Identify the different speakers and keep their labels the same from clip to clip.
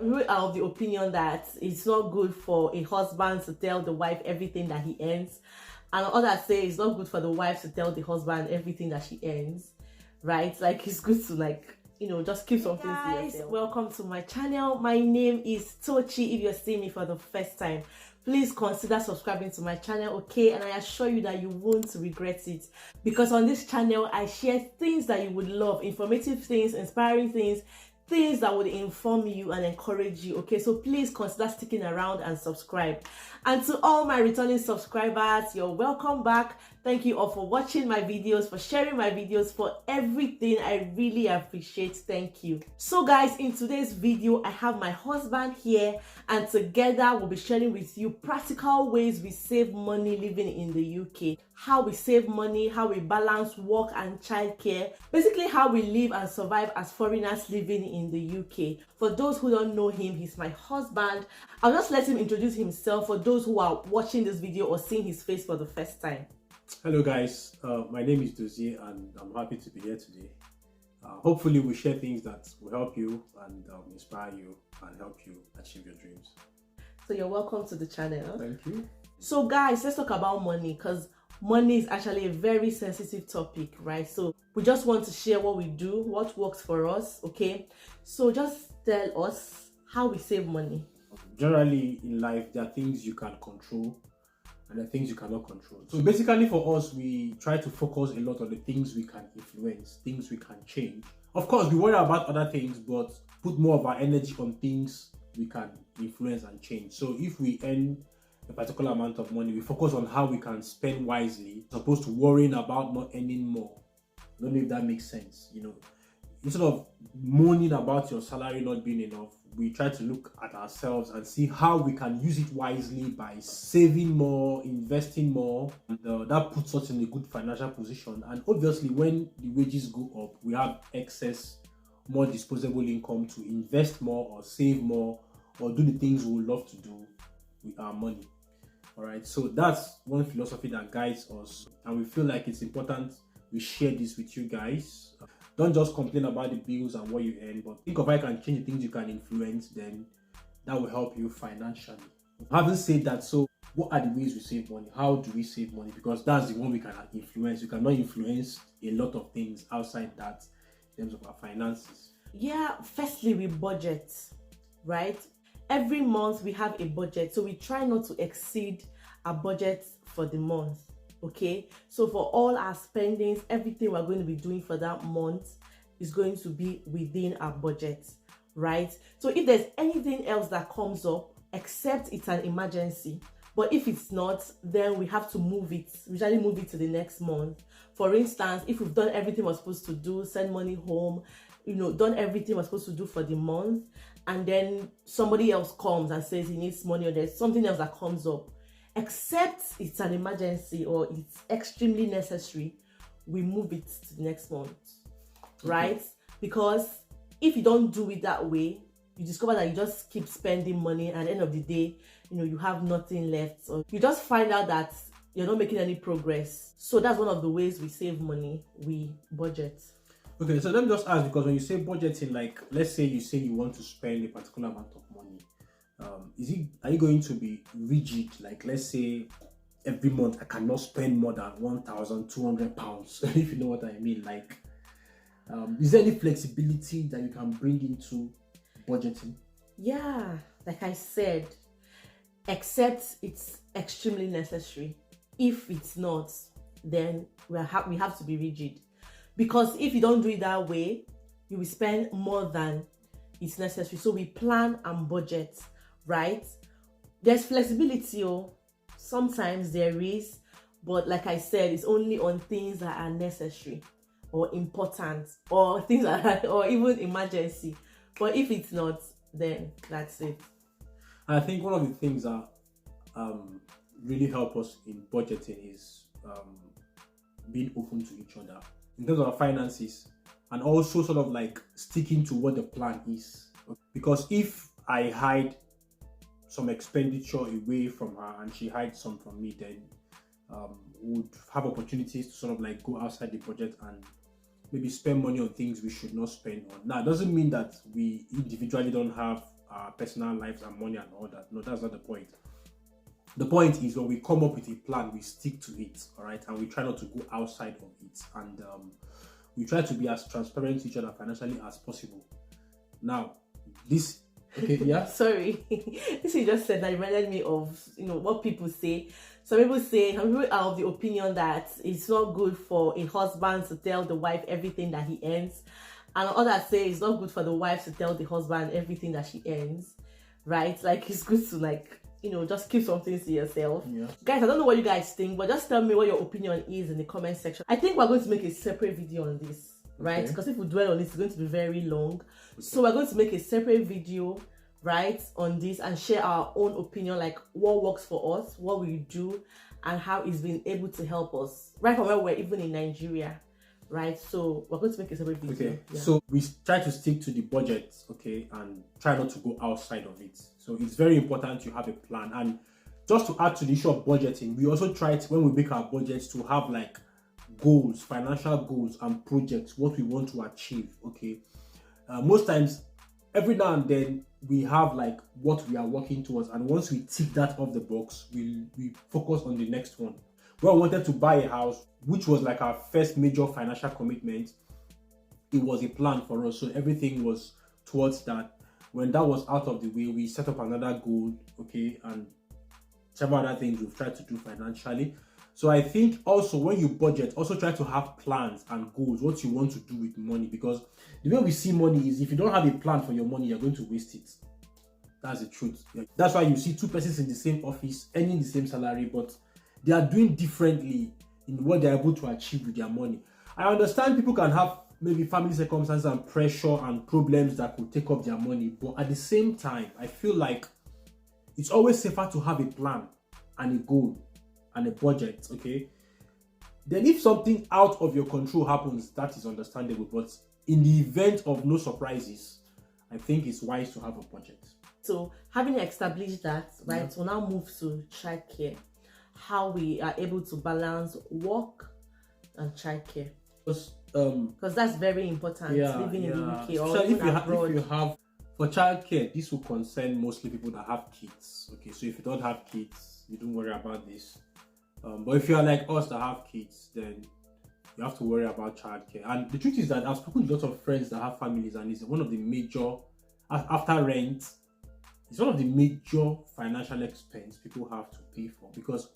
Speaker 1: people are of the opinion that it's not good for a husband to tell the wife everything that he earns, and others say it's not good for the wife to tell the husband everything that she earns, right? Like, it's good to, like, just keep something to yourself. Welcome to my channel. My name is Tochi. If you're seeing me for the first time, please consider subscribing to my channel, okay? And I assure you that you won't regret it, because on this channel I share things that you would love, informative things, inspiring things, things that would inform you and encourage you, okay? So please consider sticking around and subscribe. And to all my returning subscribers, you're welcome back. Thank you all for watching my videos, for sharing my videos, for everything. I really appreciate. Thank you. So guys, in today's video I have my husband here, and together we'll be sharing with you practical ways we save money living in the UK, how we save money, how we balance work and childcare, basically how we live and survive as foreigners living in the UK. For those who don't know him, he's my husband. I'll just let him introduce himself for those who are watching this video or seeing his face for the first time.
Speaker 2: Hello guys, my name is Dozie and I'm happy to be here today. Hopefully we'll share things that will help you and inspire you and help you achieve your dreams.
Speaker 1: So you're welcome to the channel.
Speaker 2: Thank you.
Speaker 1: So guys, let's talk about money, because money is actually a very sensitive topic, right? So we just want to share what we do, what works for us, okay? So just tell us how we save money.
Speaker 2: Generally in life, there are things you can control and there are things you cannot control. So basically for us, we try to focus a lot on the things we can influence, things we can change. Of course, we worry about other things, but put more of our energy on things we can influence and change. So if we earn a particular amount of money, we focus on how we can spend wisely, as opposed to worrying about not earning more. I don't know if that makes sense. Instead of moaning about your salary not being enough, we try to look at ourselves and see how we can use it wisely by saving more, investing more, and that puts us in a good financial position. And obviously when the wages go up, we have excess, more disposable income to invest more or save more or do the things we would love to do with our money. All right, so that's one philosophy that guides us, and we feel like it's important we share this with you guys. Don't just complain about the bills and what you earn, but think of how you can change the things you can influence, then that will help you financially. Having said that, so what are the ways we save money? How do we save money? Because that's the one we can influence. You cannot influence a lot of things outside that in terms of our finances.
Speaker 1: Yeah, firstly, we budget, right? Every month we have a budget, so we try not to exceed our budget for the month, okay? So for all our spendings, everything we're going to be doing for that month is going to be within our budget, right? So if there's anything else that comes up, except it's an emergency, but if it's not, then we have to move it. We usually move it to the next month. For instance, if we've done everything we're supposed to do, send money home, done everything we're supposed to do for the month, and then somebody else comes and says he needs money, or there's something else that comes up, except it's an emergency or it's extremely necessary, we move it to the next month, right? Because if you don't do it that way, you discover that you just keep spending money, and at the end of the day, you have nothing left, or you just find out that you're not making any progress. So that's one of the ways we save money. We budget.
Speaker 2: Okay, so let me just ask, because when you say budgeting, like let's say you want to spend a particular amount of money, are you going to be rigid? Like let's say every month I cannot spend more than £1,200, if you know what I mean. Like, is there any flexibility that you can bring into budgeting?
Speaker 1: Yeah, like I said, except it's extremely necessary. If it's not, then we have to be rigid. Because if you don't do it that way, you will spend more than it's necessary. So we plan and budget, right? There's flexibility, sometimes there is, but like I said, it's only on things that are necessary or important, or things that or even emergency. But if it's not, then that's it.
Speaker 2: I think one of the things that really help us in budgeting is being open to each other in terms of our finances, and also sort of like sticking to what the plan is. Because if I hide some expenditure away from her and she hides some from me, then would have opportunities to sort of like go outside the budget and maybe spend money on things we should not spend on. Now, it doesn't mean that we individually don't have our personal lives and money and all that. No, that's not the point. The point is when we come up with a plan, we stick to it, all right, and we try not to go outside of it, and we try to be as transparent to each other financially as possible. Now, this, okay, yeah.
Speaker 1: Sorry, this you just said that reminded me of what people say. Some people are of the opinion that it's not good for a husband to tell the wife everything that he earns, and others say it's not good for the wife to tell the husband everything that she earns, right? Like it's good to just keep something to yourself.
Speaker 2: Yeah.
Speaker 1: Guys, I don't know what you guys think, but just tell me what your opinion is in the comment section. I think we're going to make a separate video on this, right? Because if we dwell on it, it's going to be very long. Okay. So we're going to make a separate video, right, on this and share our own opinion, like what works for us, what we do, and how it's been able to help us, right from where we're even in Nigeria. Right, so we're going to make a separate video.
Speaker 2: Okay,
Speaker 1: yeah.
Speaker 2: So we try to stick to the budget, okay, and try not to go outside of it. So it's very important you have a plan. And just to add to the issue of budgeting, we also try to, when we make our budgets, to have like goals, financial goals and projects, what we want to achieve, okay. Most times, every now and then, we have like what we are working towards, and once we tick that off the box, we focus on the next one. When I wanted to buy a house, which was like our first major financial commitment, it was a plan for us. So everything was towards that. When that was out of the way, we set up another goal, okay, and several other things we've tried to do financially. So I think also when you budget, also try to have plans and goals, what you want to do with money, because the way we see money is if you don't have a plan for your money, you're going to waste it. That's the truth. That's why you see two persons in the same office earning the same salary, but they are doing differently in what they're able to achieve with their money. I understand people can have maybe family circumstances and pressure and problems that could take up their money, but at the same time, I feel like it's always safer to have a plan and a goal and a budget, okay? Then if something out of your control happens, that is understandable, but in the event of no surprises, I think it's wise to have a budget.
Speaker 1: So having established that, right, yeah, we'll now move to childcare. How we are able to balance work and childcare, because that's very important. Living in the UK or
Speaker 2: if you
Speaker 1: abroad.
Speaker 2: If you have for childcare, this will concern mostly people that have kids. Okay, so if you don't have kids, you don't worry about this. But if you are like us that have kids, then you have to worry about childcare. And the truth is that I've spoken to lots of friends that have families, and it's one of the major, after rent, it's one of the major financial expense people have to pay for. Because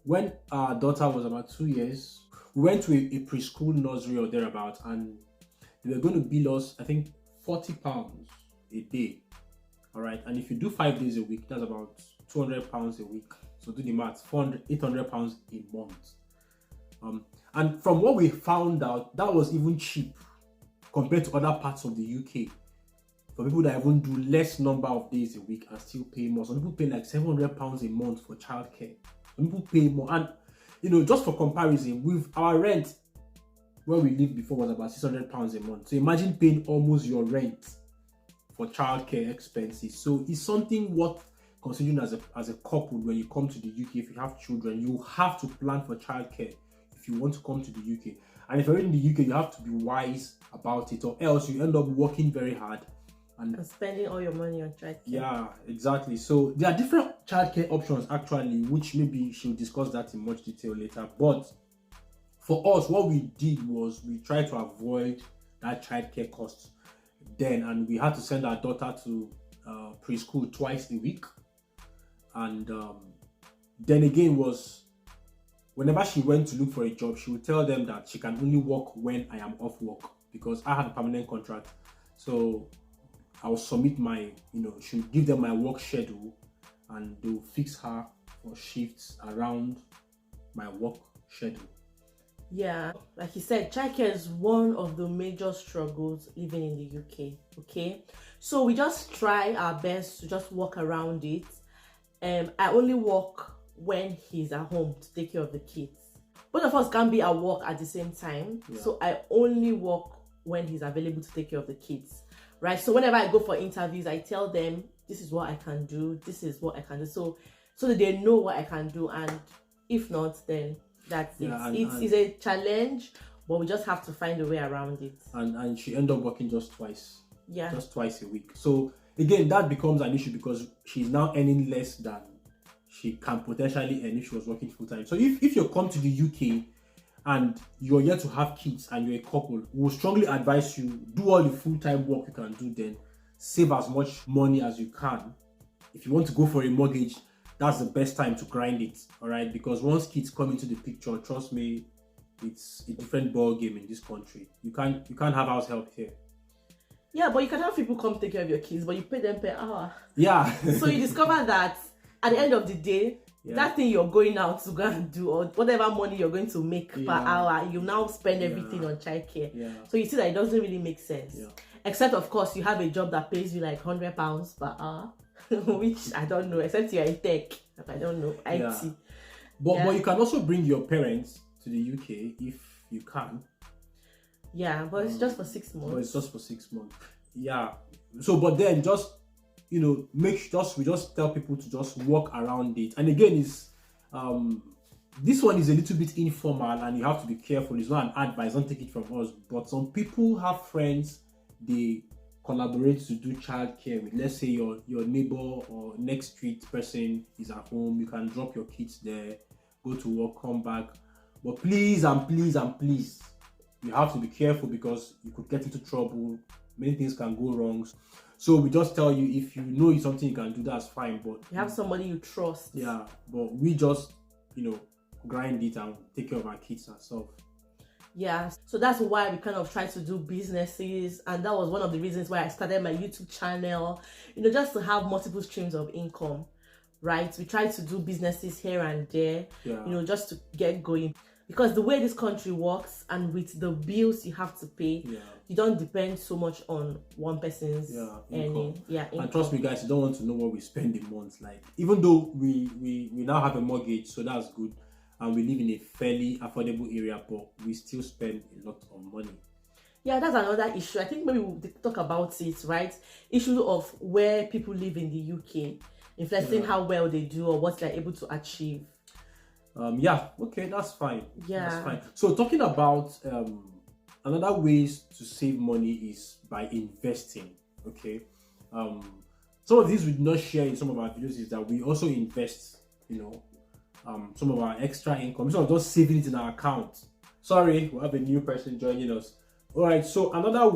Speaker 2: when our daughter was about 2 years, we went to a preschool nursery or thereabout, and they were going to bill us, I think, £40 a day. All right, and if you do 5 days a week, that's about £200 a week. So do the maths, £800 a month. And from what we found out, that was even cheap compared to other parts of the UK. For people that even do less number of days a week and still pay more. Some people pay like £700 a month for childcare. Some people pay more. And just for comparison, with our rent where we lived before was about £600 a month. So imagine paying almost your rent for childcare expenses. So it's something worth considering as a couple when you come to the UK. If you have children, you have to plan for childcare if you want to come to the UK. And if you're in the UK, you have to be wise about it, or else you end up working very hard and
Speaker 1: spending all your money on childcare.
Speaker 2: Yeah, exactly. So there are different childcare options actually, which maybe she'll discuss that in much detail later. But for us, what we did was we tried to avoid that childcare cost then, and we had to send our daughter to preschool twice a week. And then again was whenever she went to look for a job, she would tell them that she can only work when I am off work, because I have a permanent contract. So I will submit my, she'll give them my work schedule, and they'll fix her for shifts around my work schedule.
Speaker 1: Yeah, like you said, childcare is one of the major struggles living in the UK, okay? So we just try our best to just work around it. I only work when he's at home to take care of the kids. Both of us can't be at work at the same time, so I only work when he's available to take care of the kids. Right, so whenever I go for interviews, I tell them this is what I can do, this is what I can do, so that they know what I can do, and if not, then that's it. It's a challenge, but we just have to find a way around it.
Speaker 2: And she ended up working just twice.
Speaker 1: Yeah,
Speaker 2: just twice a week. So again, that becomes an issue because she's now earning less than she can potentially earn if she was working full time. So if you come to the UK and you're yet to have kids and you're a couple, we will strongly advise you do all the full-time work you can do, then save as much money as you can. If you want to go for a mortgage, that's the best time to grind it, all right? Because once kids come into the picture, trust me, it's a different ball game in this country. You can't have house help here.
Speaker 1: Yeah, but you can have people come take care of your kids, but you pay them per hour.
Speaker 2: Yeah.
Speaker 1: So you discover that at the end of the day, that thing you're going out to go and do, or whatever money you're going to make per hour, you now spend everything on childcare.
Speaker 2: Yeah.
Speaker 1: So you see that it doesn't really make sense.
Speaker 2: Yeah.
Speaker 1: Except, of course, you have a job that pays you like £100 per hour, which I don't know, except you're in tech. I don't know, IT.
Speaker 2: Yeah. But you can also bring your parents to the UK if you can.
Speaker 1: Yeah, but it's just for 6 months.
Speaker 2: But it's just for 6 months. Yeah. So, but then just, you know, we just tell people to just walk around it. And again, it's this one is a little bit informal and you have to be careful. It's not an advice, don't take it from us. But some people have friends, they collaborate to do childcare with, let's say your neighbor or next street person is at home. You can drop your kids there, go to work, come back. But please and please and please, you have to be careful because you could get into trouble. Many things can go wrong. So we just tell you, if you know it's something you can do, that's fine. But
Speaker 1: you have somebody you trust.
Speaker 2: Yeah, but we just, grind it and take care of our kids ourselves.
Speaker 1: Yeah, so that's why we kind of try to do businesses, and that was one of the reasons why I started my YouTube channel, just to have multiple streams of income, right? We try to do businesses here and there, just to get going. Because the way this country works and with the bills you have to pay, you don't depend so much on one person's earning. Income.
Speaker 2: And trust me, guys, you don't want to know what we spend a month. Like, even though we now have a mortgage, so that's good, and we live in a fairly affordable area, but we still spend a lot of money.
Speaker 1: Yeah, that's another issue. I think maybe we'll talk about it, right? Issue of where people live in the UK, influencing how well they do or what they're able to achieve.
Speaker 2: Okay, that's fine.
Speaker 1: Yeah,
Speaker 2: that's fine. So talking about another ways to save money is by investing. Okay, some of these we did not share in some of our videos is that we also invest, some of our extra income. It's not just saving it in our account. Sorry, we have a new person joining us. All right, so another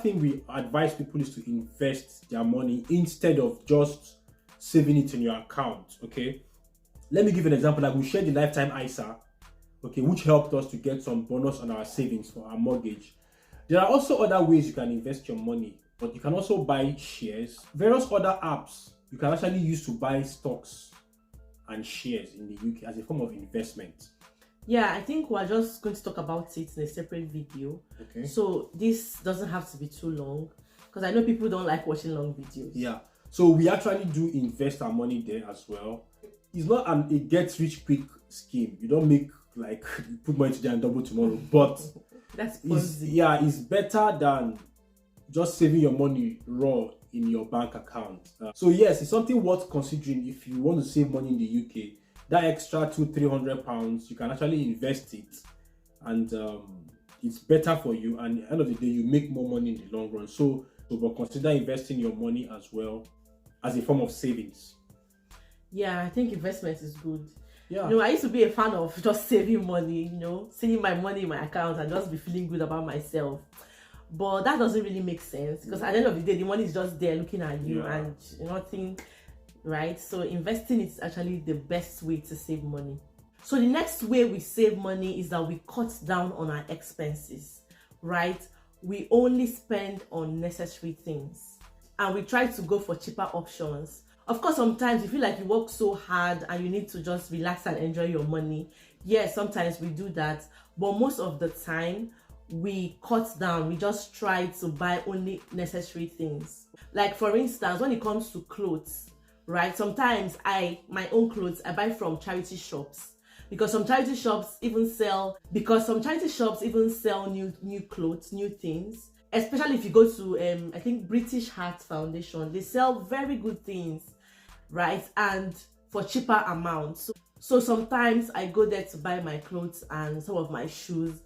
Speaker 2: thing we advise people is to invest their money instead of just saving it in your account. Okay. Let me give an example. Like we shared the lifetime ISA, okay, which helped us to get some bonus on our savings for our mortgage. There are also other ways you can invest your money, but you can also buy shares. Various other apps you can actually use to buy stocks and shares in the UK as a form of investment.
Speaker 1: Yeah, I think we're just going to talk about it in a separate video. Okay. So this doesn't have to be too long because I know people don't like watching long videos.
Speaker 2: Yeah. So we actually do invest our money there as well. It's not a get rich quick scheme. You don't make like put money today and double tomorrow, but
Speaker 1: that's
Speaker 2: it's better than just saving your money raw in your bank account. So yes, it's something worth considering if you want to save money in the UK. That extra £200-300, you can actually invest it, and it's better for you. And at the end of the day, you make more money in the long run. So but consider investing your money as well as a form of savings.
Speaker 1: Yeah, I think investment is good.
Speaker 2: Yeah.
Speaker 1: I used to be a fan of just saving money, seeing my money in my account and just be feeling good about myself. But that doesn't really make sense because at the end of the day, the money is just there looking at you and nothing, right? So investing is actually the best way to save money. So the next way we save money is that we cut down on our expenses, right? We only spend on necessary things and we try to go for cheaper options. Of course, sometimes you feel like you work so hard and you need to just relax and enjoy your money. Yes, sometimes we do that. But most of the time, we cut down. We just try to buy only necessary things. Like, for instance, when it comes to clothes, right? Sometimes my own clothes, I buy from charity shops. Because some charity shops even sell new clothes, new things. Especially if you go to, I think, British Heart Foundation. They sell very good things, right? And for cheaper amounts. So sometimes I go there to buy my clothes and some of my shoes.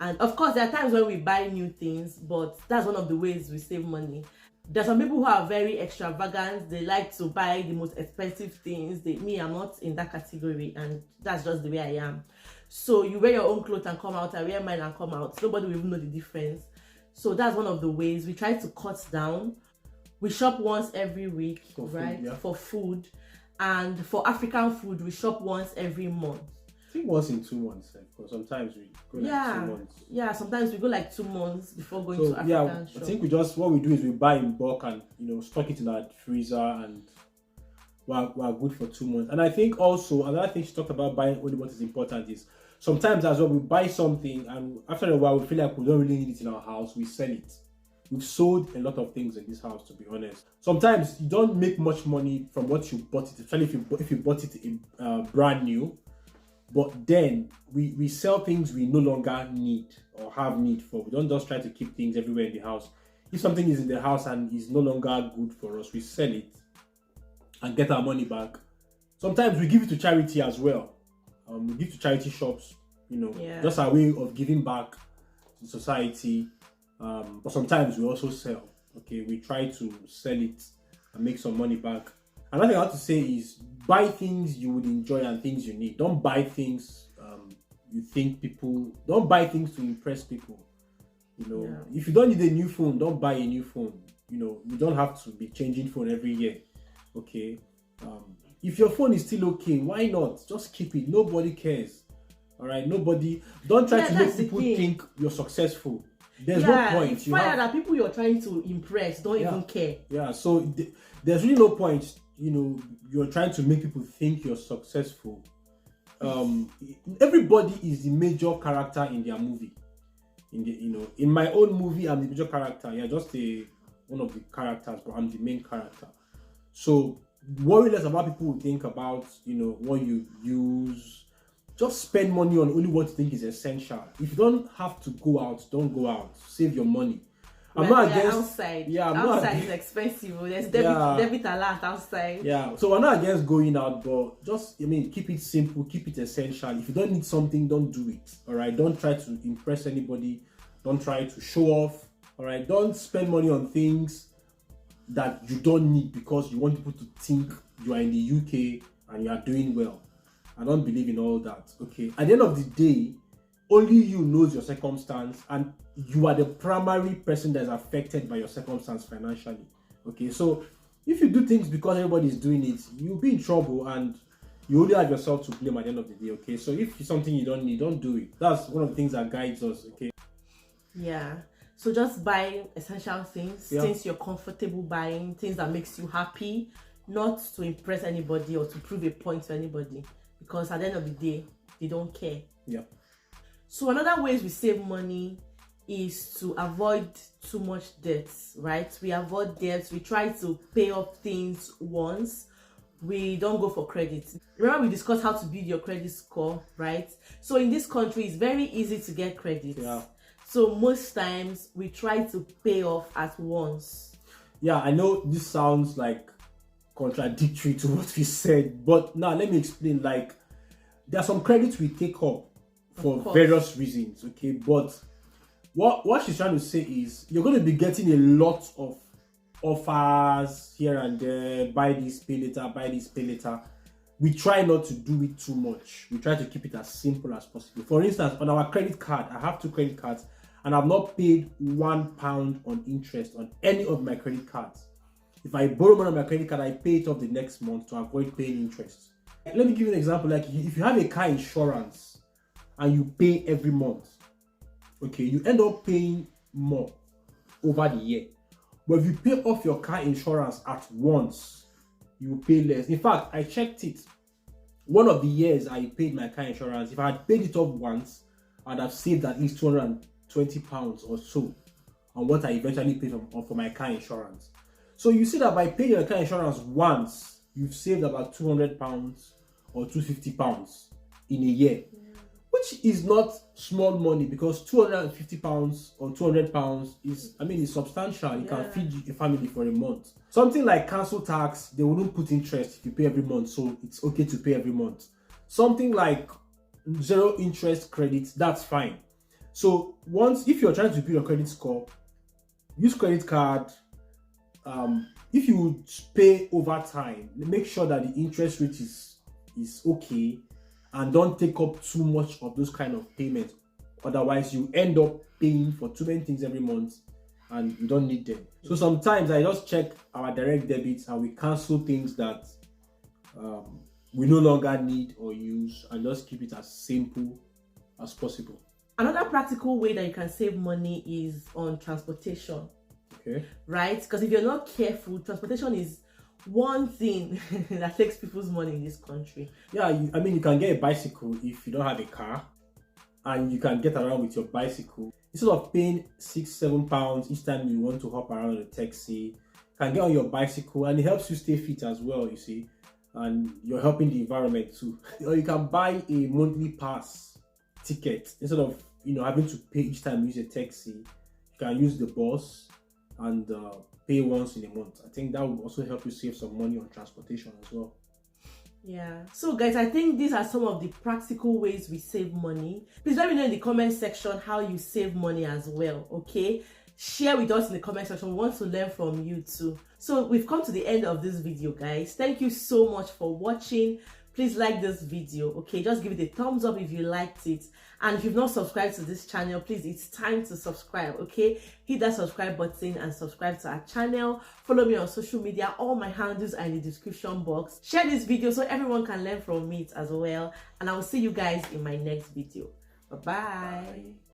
Speaker 1: And of course, there are times when we buy new things, but that's one of the ways we save money. There's some people who are very extravagant. They like to buy the most expensive things. Me, I'm not in that category, and that's just the way I am. So you wear your own clothes and come out, I wear mine and come out. Nobody will even know the difference. So that's one of the ways we try to cut down. We shop once every week,
Speaker 2: For food,
Speaker 1: right?
Speaker 2: yeah.
Speaker 1: For food. And for African food, we shop once every month.
Speaker 2: I think once in 2 months, because sometimes we go like 2 months.
Speaker 1: Yeah, sometimes we go like 2 months before going to African shop.
Speaker 2: I think what we do is we buy in bulk and stock it in our freezer, and we're good for 2 months. And I think also another thing she talked about buying only what is important is sometimes as well we buy something and after a while we feel like we don't really need it in our house, we sell it. We've sold a lot of things in this house, to be honest. Sometimes you don't make much money from what you bought it, especially if you bought it brand new. But then we sell things we no longer need or have need for. We don't just try to keep things everywhere in the house. If something is in the house and is no longer good for us, we sell it and get our money back. Sometimes we give it to charity as well. We give to charity shops, just our way of giving back to society. But sometimes we also sell. Okay, we try to sell it and make some money back. Another thing I have to say is buy things you would enjoy and things you need. Don't buy things don't buy things to impress people. If you don't need a new phone, don't buy a new phone. You don't have to be changing phone every year. Okay. If your phone is still okay, why not? Just keep it. Nobody cares. All right. Don't try to make people think you're successful. There's no point.
Speaker 1: It's fine that people you're trying to impress don't even care.
Speaker 2: Yeah. So there's really no point. You're trying to make people think you're successful. Everybody is the major character in their movie. In my own movie, I'm the major character. Yeah, just one of the characters, but I'm the main character. So worry less about people who think about what you use. Just spend money on only what you think is essential. If you don't have to go out, don't go out. Save your money. I'm not against
Speaker 1: outside.
Speaker 2: Yeah,
Speaker 1: outside is expensive. There's debit alert outside.
Speaker 2: Yeah, so we're not against going out, but just keep it simple, keep it essential. If you don't need something, don't do it. All right, don't try to impress anybody. Don't try to show off. All right, don't spend money on things that you don't need because you want people to think you are in the UK and you are doing well. I don't believe in all that. Okay, at the end of the day, only you knows your circumstance, and you are the primary person that is affected by your circumstance financially. Okay, so if you do things because everybody is doing it, you'll be in trouble and you only have yourself to blame at the end of the day. Okay, so if it's something you don't need, don't do it. That's one of the things that guides us. Okay.
Speaker 1: Yeah. So just buy essential things, things you're comfortable buying, things that makes you happy, not to impress anybody or to prove a point to anybody, because at the end of the day, they don't care.
Speaker 2: Yeah.
Speaker 1: So another ways we save money is to avoid too much debts, right? We avoid debts. We try to pay off things once. We don't go for credit. Remember we discussed how to build your credit score, right? So in this country, it's very easy to get credit.
Speaker 2: Yeah.
Speaker 1: So most times we try to pay off at once.
Speaker 2: Yeah, I know this sounds like contradictory to what we said, but now let me explain. Like, there are some credits we take up for various reasons, okay? But what she's trying to say is you're going to be getting a lot of offers here and there. Buy this, pay later, buy this, pay later. We try not to do it too much. We try to keep it as simple as possible. For instance, on our credit card, I have 2 credit cards and I've not paid £1 on interest on any of my credit cards. If I borrow money on my credit card, I pay it off the next month to avoid paying interest. Let me give you an example. Like if you have a car insurance and you pay every month, okay, you end up paying more over the year. But if you pay off your car insurance at once, you pay less. In fact, I checked it. One of the years I paid my car insurance, if I had paid it off once, I'd have saved at least £220 or so on what I eventually paid for my car insurance. So you see that by paying your car insurance once, you've saved about £200 or £250 in a year, which is not small money, because £250 or £200 is substantial. You can feed your family for a month. Something like council tax, they wouldn't put interest if you pay every month, so it's okay to pay every month. Something like 0 interest credit, that's fine. So if you're trying to build your credit score, use credit card, if you would pay over time, make sure that the interest rate is okay, and don't take up too much of those kind of payments. Otherwise, you end up paying for too many things every month and you don't need them. So sometimes I just check our direct debits and we cancel things that we no longer need or use, and just keep it as simple as possible.
Speaker 1: Another practical way that you can save money is on transportation.
Speaker 2: Okay.
Speaker 1: Right? Because if you're not careful, transportation is one thing that takes people's money in this country.
Speaker 2: Yeah, I mean, you can get a bicycle if you don't have a car, and you can get around with your bicycle. Instead of paying £6-7 each time you want to hop around in a taxi, you can get on your bicycle, and it helps you stay fit as well, you see, and you're helping the environment too. Or you can buy a monthly pass ticket instead of having to pay each time you use a taxi. You can use the bus and pay once in a month. I think that would also help you save some money on transportation as well.
Speaker 1: Yeah. So guys, I think these are some of the practical ways we save money. Please let me know in the comment section how you save money as well, okay? Share with us in the comment section. We want to learn from you too. So we've come to the end of this video, guys. Thank you so much for watching. Please like this video, okay? Just give it a thumbs up if you liked it. And if you've not subscribed to this channel, please, it's time to subscribe, okay? Hit that subscribe button and subscribe to our channel. Follow me on social media. All my handles are in the description box. Share this video so everyone can learn from it as well. And I will see you guys in my next video. Bye-bye.